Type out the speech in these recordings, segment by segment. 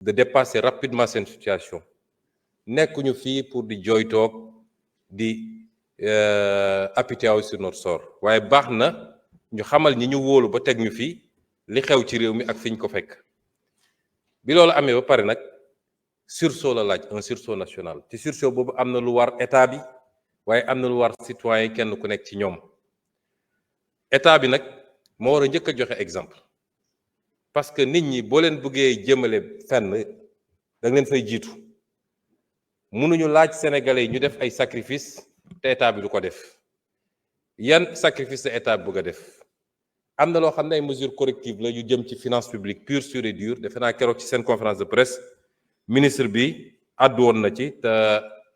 de dépasser rapidement cette situation. Nekkuñu fii pour di jooytoog di apitoyer sur notre sort waaye baax na ñu xamal ñi ñu wóolu ba teg ñu fii li xew ci réew mi ak fi ñu ko fekk bi loolu amee ba pare nag sursaut la laaj un sursaut national ci sursaut boobu am na lu war état bi waaye am na lu war citoyen kenn ku nekk ci ñoom état bi nag moo war a njëkk a joxe exemple parce que nit ñi boo leen bëggee jëmale fenn da nga leen fay jiitu mënuñu laaj sénégalais yi ñu def ay sacrifice te état bi du ko def yan sacrifice la état bi bëgg a def am na loo xam ne ay mesures correctives la yu jëm ci finance publique pure sur et dure defe naa keroog ci seen conférence de presse ministre bi àddu woon na ci te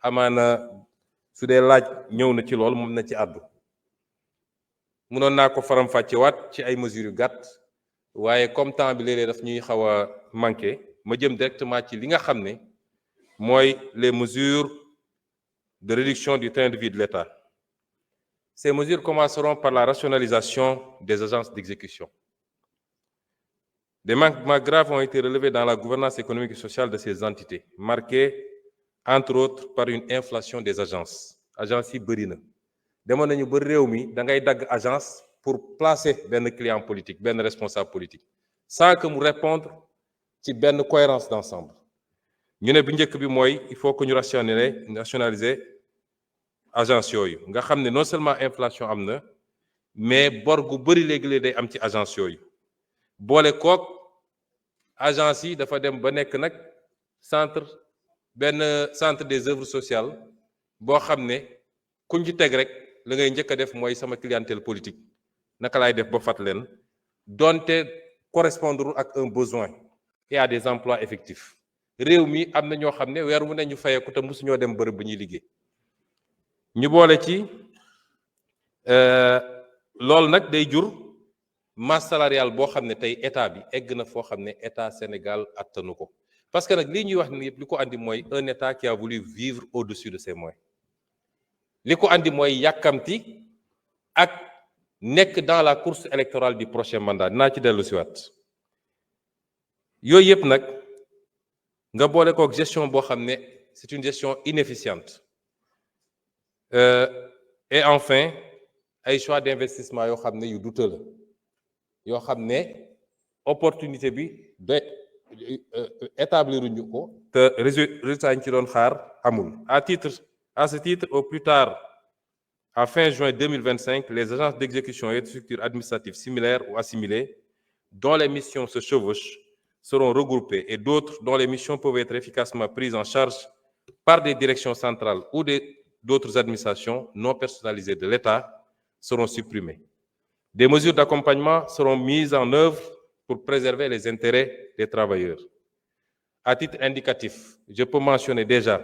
amaana su dee laaj ñëw na ci loolu moom na ci àddu mënoon naa ko faram-fàccewaat ci ay mesures yu gàtt waaye comme temps bi léeg-léeg daf ñuy xaw a manqué ma jëm directement ci li nga xam ne mooy les mesures de réduction du train de vie de l'État. Ces mesures commenceront par la rationalisation des agences d'exécution. Des manquements graves ont été relevés dans la gouvernance économique et sociale de ces entités, marquées entre autres par une inflation des agences. Agences yi bëri na demoon nañu ba réew mi da ngay dagg agence pour placer benn client politique benn responsable politique sans que mu répondre ci benn cohérence d'ensemble. ñu ne bu njëkk bi mooy il faut que ñu rationaliser agence yooyu nga xam ne non seulement inflation am na mais bor gu bëri léegi-léeg day am ci agence yooyu boole kook agence yi dafa dem ba nekk nag benn centre des œuvres sociales boo xam ne kuñ ci teg rek la ngay njëkk a def mooy sama clientèle politique naka laay def ba fat leen donte correspondre ak un besoin et à des emplois effectifs réew mi am na ñoo xam ne weer mu ne ñu fayeeku te mosuñoo dem bërëb ba ñuy liggéey ñu boole ci loolu nag day jur masse salariale boo xam ne tey état bi egg na foo xam ne état Sénégal attanu ko parce que nag lii ñuy wax ni yëpp li ko andi mooy un état qui a voulu vivre au-dessus de ses moyens li ko andi mooy yàkkamti ak nekk dans la course électorale du prochain mandat dinaa ci dellu si waat yooyu yëpp nag nga boole kook gestion boo xam ne c'est une gestion inefficiente et enfin ay choix d'investissement yoo xam ne yu douteux la yoo xam ne opportunité bi de établir ñu ko te résultat ñu ci doon xaar amul à ce titre au plus tard à fin juin 2025 les agences d'exécution et de structures administratives similaires ou assimilées dont les missions se chevauchent seront regroupées et d'autres dont les missions peuvent être efficacement prises en charge par des directions centrales ou d'autres administrations non personnalisées de l'État seront supprimées. Des mesures d'accompagnement seront mises en œuvre pour préserver les intérêts des travailleurs. À titre indicatif, je peux mentionner déjà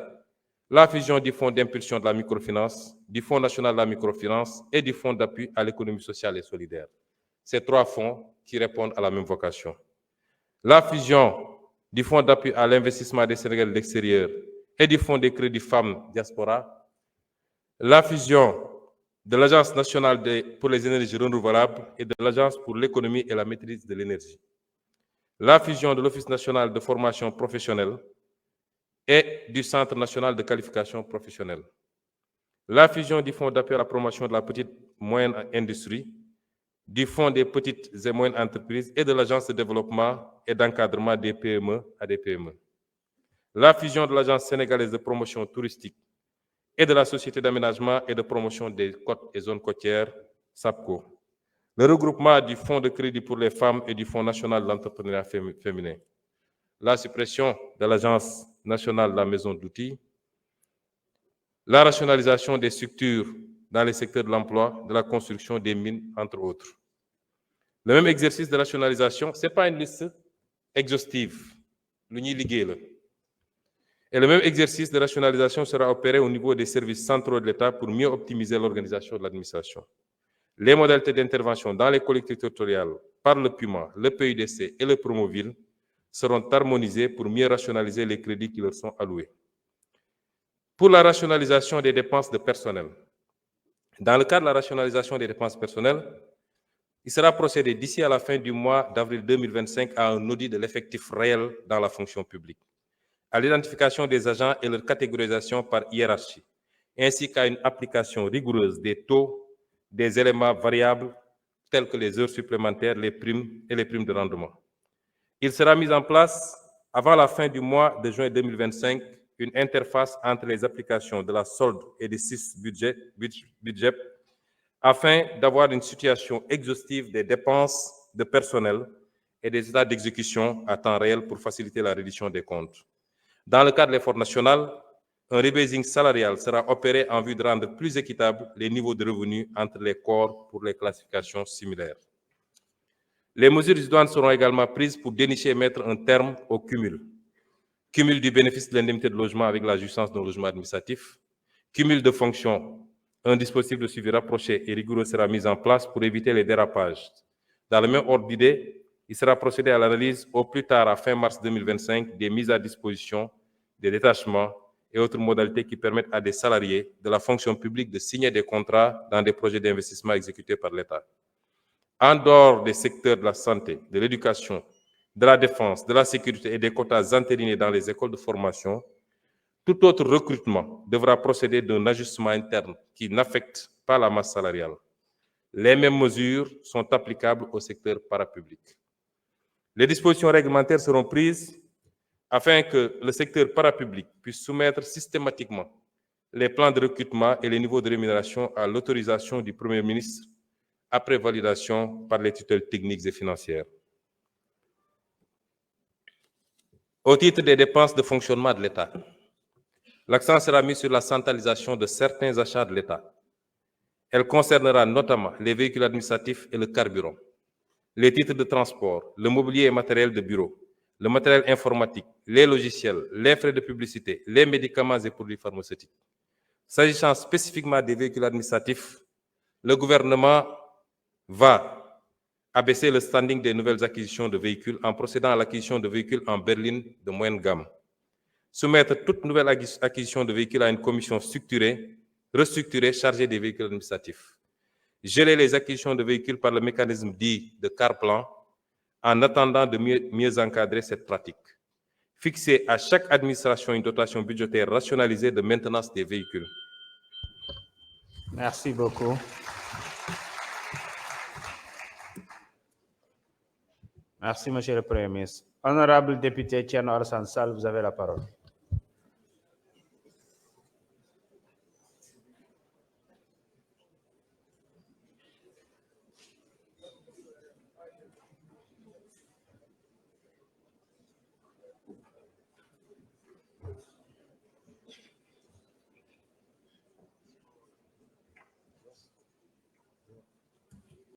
la fusion du Fonds d'impulsion de la microfinance, du Fonds national de la microfinance et du Fonds d'appui à l'économie sociale et solidaire. Ces trois fonds qui répondent à la même vocation. La fusion du Fonds d'appui à l'investissement des Sénégalais de l'extérieur et du Fonds des crédits femmes diaspora. La fusion de l'Agence nationale pour les énergies renouvelables et de l'Agence pour l'économie et la maîtrise de l'énergie. La fusion de l'Office national de formation professionnelle et du Centre national de qualification professionnelle. La fusion du Fonds d'appui à la promotion de la petite et moyenne industrie, du Fonds des petites et moyennes entreprises et de l'Agence de développement et d'encadrement des PME à des PME. La fusion de l'Agence sénégalaise de promotion touristique et de la Société d'aménagement et de promotion des côtes et zones côtières, SAPCO. Le regroupement du Fonds de crédit pour les femmes et du Fonds national de l'entrepreneuriat féminin. La suppression de l'Agence nationale de la maison d'outils. La rationalisation des structures dans les secteurs de l'emploi, de la construction, des mines, entre autres. Le même exercice de rationalisation, ce n'est pas une liste exhaustive. Et le même exercice de rationalisation sera opéré au niveau des services centraux de l'État pour mieux optimiser l'organisation de l'administration. Les modalités d'intervention dans les collectivités territoriales par le PUMA, le PUDC et le Promoville seront harmonisées pour mieux rationaliser les crédits qui leur sont alloués. Pour la rationalisation des dépenses de personnel, dans le cadre de la rationalisation des dépenses personnelles, Il sera procédé d'ici à la fin du mois d'avril 2025 à un audit de l'effectif réel dans la fonction publique, à l'identification des agents et leur catégorisation par hiérarchie, ainsi qu'à une application rigoureuse des taux des éléments variables tels que les heures supplémentaires, les primes et les primes de rendement. Il sera mis en place, avant la fin du mois de juin 2025, une interface entre les applications de la solde et des 6 budgets afin d'avoir une situation exhaustive des dépenses de personnel et des états d'exécution à temps réel pour faciliter la reddition des comptes. Dans le cadre de l'effort national, un rebasing salarial sera opéré en vue de rendre plus équitables les niveaux de revenus entre les corps pour les classifications similaires. Les mesures idoines seront également prises pour dénicher et mettre un terme au cumul. Cumul du bénéfice de l'indemnité de logement avec la jouissance d'un logement administratif, cumul de fonctions. Un dispositif de suivi rapproché et rigoureux sera mis en place pour éviter les dérapages. Dans le même ordre d'idée, il sera procédé à l'analyse au plus tard à fin mars 2025 des mises à disposition, des détachements et autres modalités qui permettent à des salariés de la fonction publique de signer des contrats dans des projets d'investissement exécutés par l'État. En dehors des secteurs de la santé, de l'éducation, de la défense, de la sécurité et des quotas entérinés dans les écoles de formation, tout autre recrutement devra procéder d'un ajustement interne qui n'affecte pas la masse salariale. Les mêmes mesures sont applicables au secteur parapublic. Les dispositions réglementaires seront prises afin que le secteur parapublic puisse soumettre systématiquement les plans de recrutement et les niveaux de rémunération à l'autorisation du Premier ministre après validation par les tutelles techniques et financières. Au titre des dépenses de fonctionnement de l'État, l'accent sera mis sur la centralisation de certains achats de l'État. Elle concernera notamment les véhicules administratifs et le carburant, les titres de transport, le mobilier et matériel de bureau, le matériel informatique, les logiciels, les frais de publicité, les médicaments et produits pharmaceutiques. S'agissant spécifiquement des véhicules administratifs, le gouvernement va abaisser le standing des nouvelles acquisitions de véhicules en procédant à l'acquisition de véhicules en berline de moyenne gamme. Soumettre toute nouvelle acquisition de véhicules à une commission restructurée chargée des véhicules administratifs. Geler les acquisitions de véhicules par le mécanisme dit de car-plan en attendant de mieux encadrer cette pratique. Fixer à chaque administration une dotation budgétaire rationalisée de maintenance des véhicules. Merci beaucoup. Merci, Monsieur le Premier ministre. Honorable député Thierno Alassane Sall, vous avez la parole.